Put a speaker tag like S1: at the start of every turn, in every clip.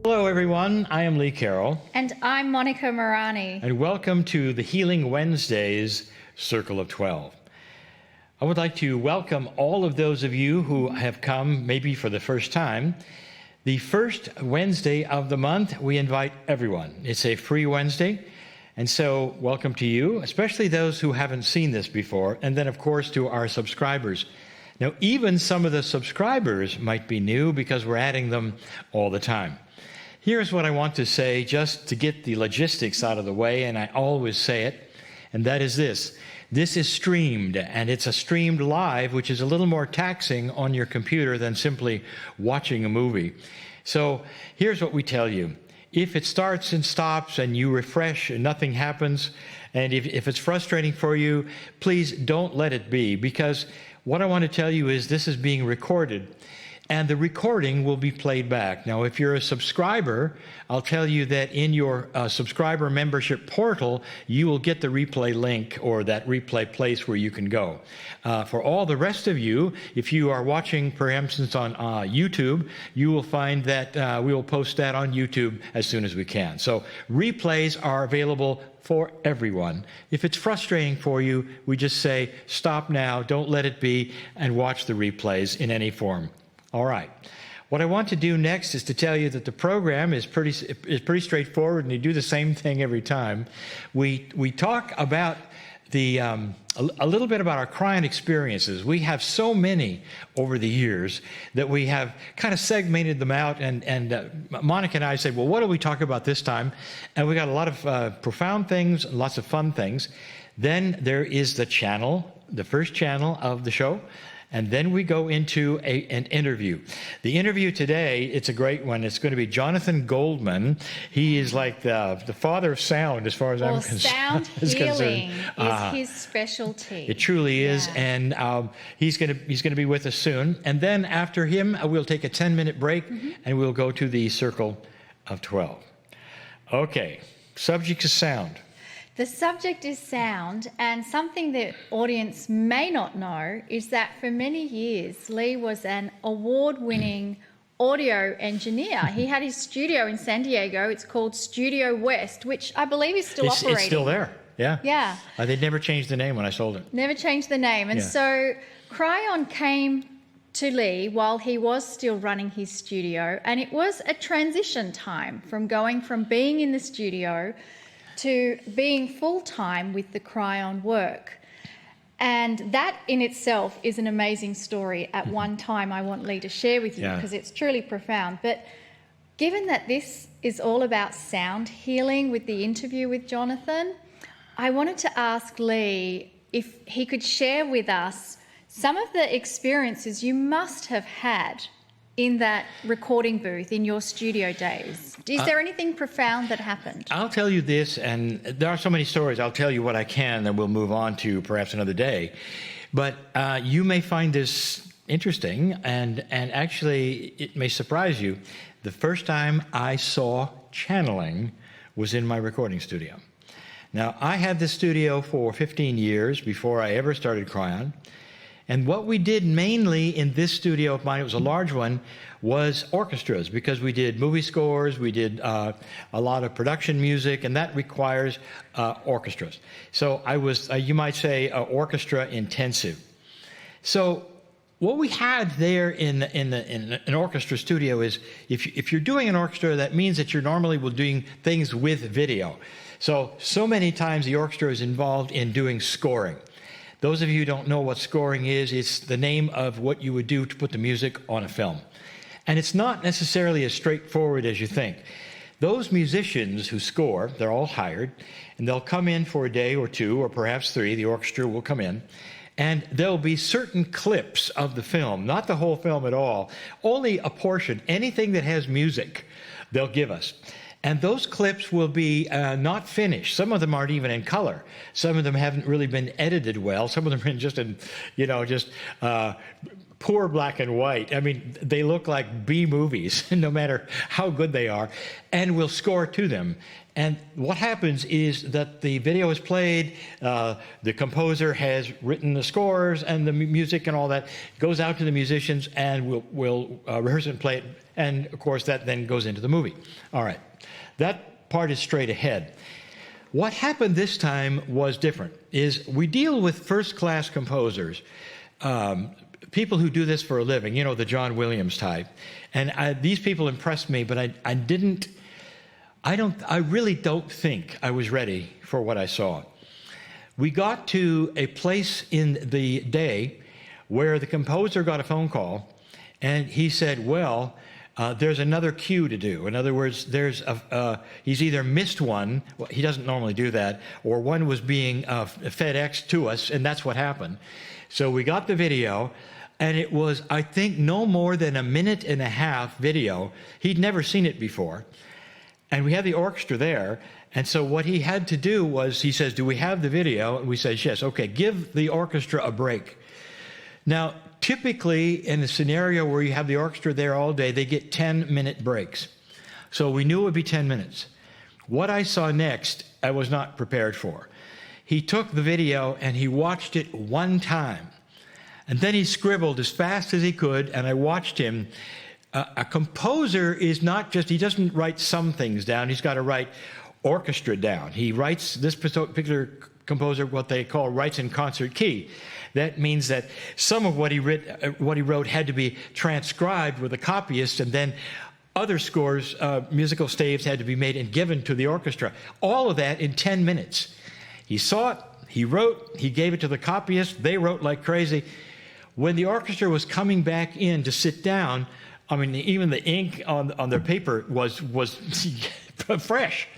S1: Hello, everyone. I am Lee Carroll.
S2: And I'm Monica Muranyi.
S1: And welcome to the Healing Wednesdays Circle of 12. I would like to welcome all of those of you who have come maybe for the first time. The first Wednesday of the month, we invite everyone. It's a free Wednesday. And so welcome to you, especially those who haven't seen this before. And then, of course, to our subscribers. Now, even some of the subscribers might be new because we're adding them all the time. Here's what I want to say just to get the logistics out of the way, and I always say it, and that is this. This is streamed, and it's a streamed live, which is a little more taxing on your computer than simply watching a movie. So here's what we tell you. If it starts and stops and you refresh and nothing happens, and if it's frustrating for you, please don't let it be, because what I want to tell you is this is being recorded, and the recording will be played back. Now, if you're a subscriber, I'll tell you that in your subscriber membership portal, you will get the replay link or that replay place where you can go. For all the rest of you, if you are watching, for instance, on YouTube, you will find that we will post that on YouTube as soon as we can. So replays are available for everyone. If it's frustrating for you, we just say, stop now, don't let it be, and watch the replays in any form. All right. What I want to do next is to tell you that the program is pretty straightforward, and you do the same thing every time. We talk about a little bit about our Kryon experiences. We have so many over the years that we have kind of segmented them out, and Monica and I say, well, what do we talk about this time? And we got a lot of profound things, lots of fun things. Then there is the channel, the first channel of the show. And then we go into an interview. The interview today, it's a great one. It's going to be Jonathan Goldman. He is like the father of sound, as far as I'm concerned.
S2: Sound healing is his specialty.
S1: It truly is, and he's going to be with us soon. And then after him, we'll take a 10-minute break, and we'll go to the Circle of 12. Okay, subject is sound.
S2: The subject is sound, and something that audience may not know is that for many years, Lee was an award-winning audio engineer. He had his studio in San Diego. It's called Studio West, which I believe is still operating.
S1: It's still there, yeah.
S2: Yeah.
S1: They never changed the name when I sold it.
S2: Never changed the name. And so Kryon came to Lee while he was still running his studio, and it was a transition time from going from being in the studio to being full-time with the Kryon work. And that in itself is an amazing story. At one time, I want Lee to share with you because it's truly profound. But given that this is all about sound healing with the interview with Jonathan, I wanted to ask Lee if he could share with us some of the experiences you must have had in that recording booth in your studio days. Is there anything profound that happened?
S1: I'll tell you this, and there are so many stories. I'll tell you what I can, then we'll move on to perhaps another day. But you may find this interesting, and actually it may surprise you. The first time I saw channeling was in my recording studio. Now, I had this studio for 15 years before I ever started Kryon. And what we did mainly in this studio of mine, it was a large one, was orchestras, because we did movie scores, we did a lot of production music, and that requires orchestras. So I was, you might say, orchestra intensive. So what we had there in an orchestra studio is, if you're doing an orchestra, that means that you're normally doing things with video. So many times the orchestra is involved in doing scoring. Those of you who don't know what scoring is, it's the name of what you would do to put the music on a film. And it's not necessarily as straightforward as you think. Those musicians who score, they're all hired, and they'll come in for a day or two, or perhaps 3, the orchestra will come in, and there'll be certain clips of the film, not the whole film at all, only a portion, anything that has music, they'll give us. And those clips will be not finished. Some of them aren't even in color. Some of them haven't really been edited well. Some of them are just poor black and white. I mean, they look like B movies, no matter how good they are, and we'll score to them. And what happens is that the video is played, the composer has written the scores and the music and all that, goes out to the musicians, and we'll rehearse it and play it, and of course that then goes into the movie. All right, that part is straight ahead. What happened this time was different, is we deal with first-class composers, people who do this for a living, you know, the John Williams type. And these people impressed me, but I really don't think I was ready for what I saw. We got to a place in the day where the composer got a phone call, and he said, well, there's another cue to do. In other words, he's either missed one, well, he doesn't normally do that, or one was being FedExed to us, and that's what happened. So we got the video, and it was, I think, no more than a minute and a half video. He'd never seen it before. And we had the orchestra there, and so what he had to do was, he says, do we have the video? And we said, yes. Okay, give the orchestra a break. Now, typically, in a scenario where you have the orchestra there all day, they get 10-minute breaks. So we knew it would be 10 minutes. What I saw next, I was not prepared for. He took the video and he watched it one time. And then he scribbled as fast as he could, and I watched him. A composer is not just, he doesn't write some things down, he's got to write orchestra down. He writes, this particular composer, what they call writes in concert key. That means that some of what he wrote had to be transcribed with a copyist, and then other scores, musical staves had to be made and given to the orchestra. All of that in 10 minutes. He saw it, he wrote, he gave it to the copyist, they wrote like crazy. When the orchestra was coming back in to sit down, I mean, even the ink on their paper was fresh.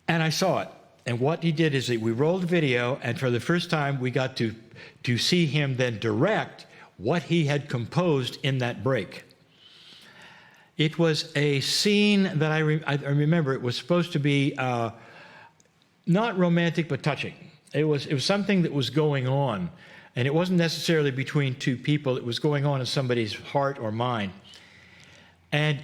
S1: And I saw it. And what he did is that we rolled the video, and for the first time, we got to see him then direct what he had composed in that break. It was a scene that I remember. It was supposed to be not romantic, but touching. It was something that was going on. And it wasn't necessarily between two people. It was going on in somebody's heart or mind. And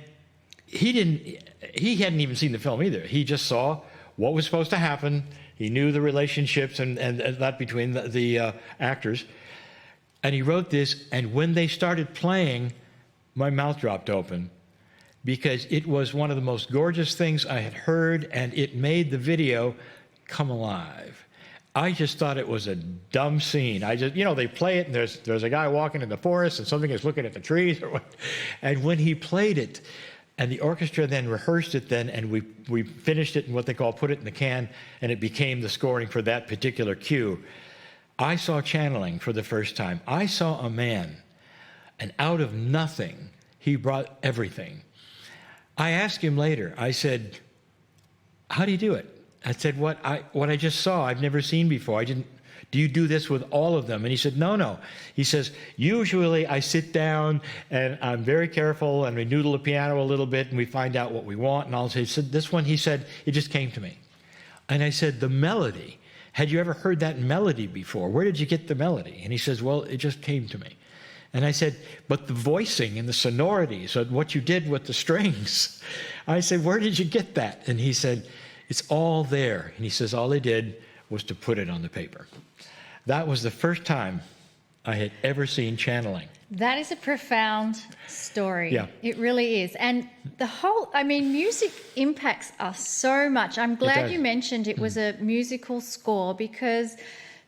S1: he hadn't even seen the film either. He just saw what was supposed to happen. He knew the relationships and that between the actors. And he wrote this, and when they started playing, my mouth dropped open, because it was one of the most gorgeous things I had heard, and it made the video come alive. I just thought it was a dumb scene. They play it, and there's a guy walking in the forest, and something is looking at the trees, or what. And when he played it, and the orchestra then rehearsed it then, and we finished it in what they call put it in the can, and it became the scoring for that particular cue. I saw channeling for the first time. I saw a man, and out of nothing, he brought everything. I asked him later, I said, how do you do it? I said, what I just saw, I've never seen before. Do you do this with all of them? And he said, no. He says, usually I sit down and I'm very careful and we noodle the piano a little bit and we find out what we want. And I'll say, this one, he said, it just came to me. And I said, the melody, had you ever heard that melody before? Where did you get the melody? And he says, well, it just came to me. And I said, but the voicing and the sonorities, so what you did with the strings. I said, where did you get that? And he said, it's all there. And he says, all they did was to put it on the paper. That was the first time I had ever seen channeling.
S2: That is a profound story.
S1: Yeah.
S2: It really is. And music impacts us so much. I'm glad you mentioned it was a musical score, because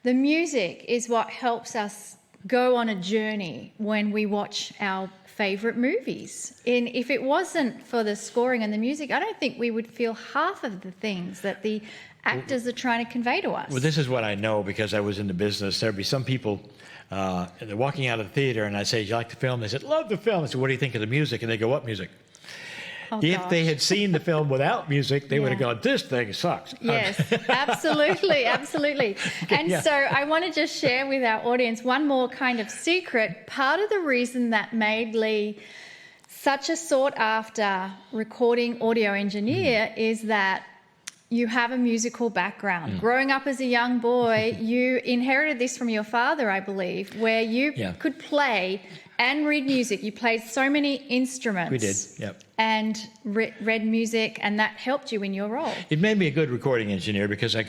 S2: the music is what helps us go on a journey when we watch our favorite movies. And if it wasn't for the scoring and the music, I don't think we would feel half of the things that the actors are trying to convey to us.
S1: Well, this is what I know, because I was in the business. There'd be some people, they're walking out of the theater, and I say, you like the film? They said, love the film. I said, what do you think of the music? And they go, what music? If they had seen the film without music, they would have gone, this thing sucks.
S2: Yes, absolutely. And so I want to just share with our audience one more kind of secret. Part of the reason that made Lee such a sought-after recording audio engineer is that you have a musical background. Growing up as a young boy, you inherited this from your father, I believe, where you could play and read music. You played so many instruments.
S1: We did, yep.
S2: And read music, and that helped you in your role.
S1: It made me a good recording engineer because I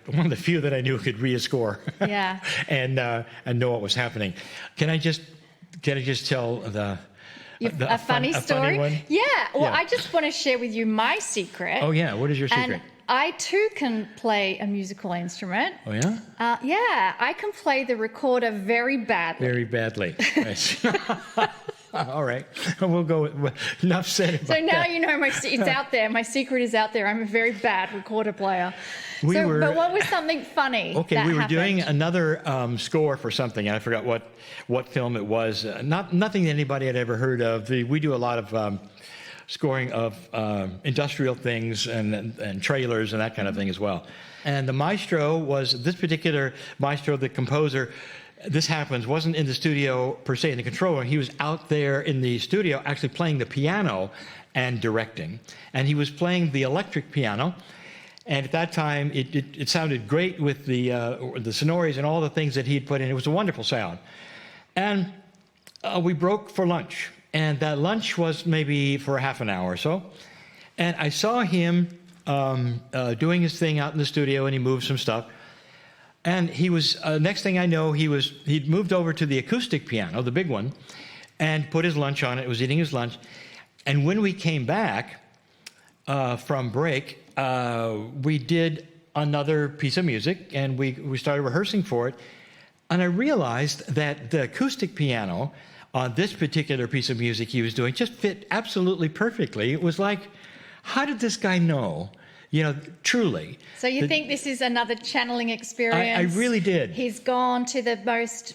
S1: one of the few that I knew could read a score.
S2: Yeah.
S1: and know what was happening. Can I just tell a funny
S2: story?
S1: One?
S2: Yeah. Well, I just want to share with you my secret.
S1: Oh yeah, what is your secret?
S2: And I too can play a musical instrument.
S1: Oh yeah?
S2: Yeah, I can play the recorder very badly.
S1: Very badly. Nice. All right, we'll go with enough said about that.
S2: So now you know it's out there. My secret is out there. I'm a very bad recorder player. But what was something funny?
S1: Okay, we were doing another score for something. I forgot what film it was. Nothing that anybody had ever heard of. We do a lot of scoring of industrial things and trailers and that kind of thing as well. And the maestro was this particular maestro, the composer. This wasn't in the studio per se in the control room. He was out there in the studio actually playing the piano and directing. And he was playing the electric piano. And at that time, it sounded great with the sonorities and all the things that he'd put in. It was a wonderful sound. And we broke for lunch. And that lunch was maybe for half an hour or so. And I saw him doing his thing out in the studio, and he moved some stuff. And he was, next thing I know, he'd moved over to the acoustic piano, the big one, and put his lunch on it. Was eating his lunch. And when we came back from break, we did another piece of music, and we started rehearsing for it. And I realized that the acoustic piano on this particular piece of music he was doing just fit absolutely perfectly. It was like, how did this guy know? Truly.
S2: So you think this is another channeling experience?
S1: I really did.
S2: He's gone to the most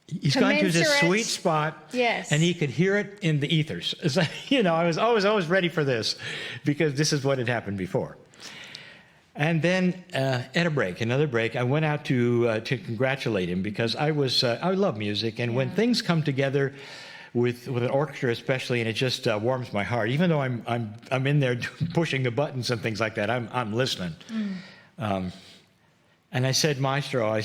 S1: He's gone to this sweet spot.
S2: Yes.
S1: And he could hear it in the ethers. I was always ready for this because this is what had happened before. And then at another break, I went out to congratulate him because I love music. And when things come together with an orchestra especially, and it just warms my heart. Even though I'm in there pushing the buttons and things like that, I'm listening. And I said, Maestro,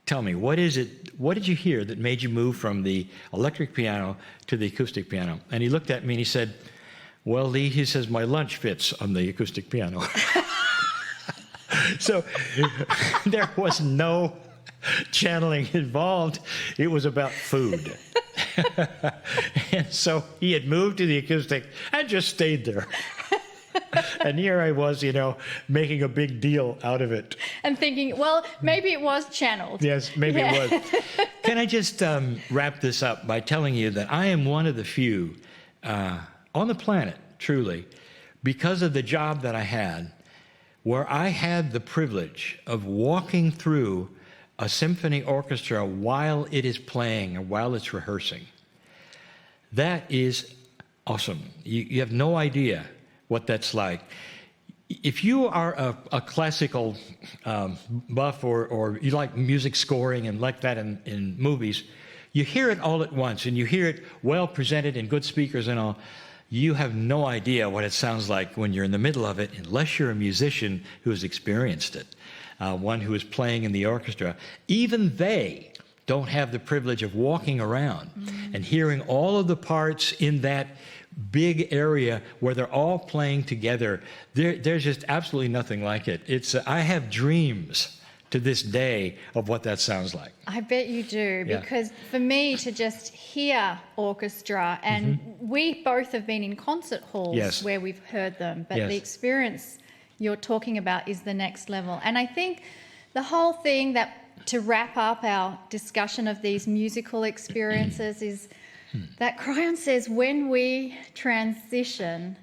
S1: tell me, what did you hear that made you move from the electric piano to the acoustic piano? And he looked at me and he said, well, Lee, he says, my lunch fits on the acoustic piano. So there was no channeling involved. It was about food. And so he had moved to the acoustic and just stayed there. And here I was, making a big deal out of it. And
S2: thinking, well, maybe it was channeled.
S1: Yes, maybe it was. Can I just wrap this up by telling you that I am one of the few on the planet, truly, because of the job that I had, where I had the privilege of walking through a symphony orchestra while it is playing or while it's rehearsing. That is awesome. You have no idea what that's like. If you are a classical buff or you like music scoring and like that in movies, you hear it all at once and you hear it well presented and good speakers and all. You have no idea what it sounds like when you're in the middle of it unless you're a musician who has experienced it. One who is playing in the orchestra. Even they don't have the privilege of walking around and hearing all of the parts in that big area where they're all playing together. There's just absolutely nothing like it. I have dreams to this day of what that sounds like.
S2: I bet you do, because for me to just hear orchestra, and we both have been in concert halls where we've heard them, but the experience you're talking about is the next level. And I think the whole thing to wrap up our discussion of these musical experiences is that Kryon says when we transition,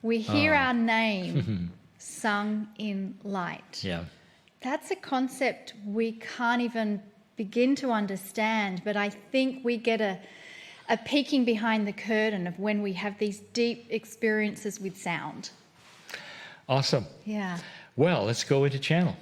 S2: we hear our name sung in light.
S1: Yeah.
S2: That's a concept we can't even begin to understand, but I think we get a peeking behind the curtain of when we have these deep experiences with sound.
S1: Awesome.
S2: Yeah.
S1: Well, let's go into channel.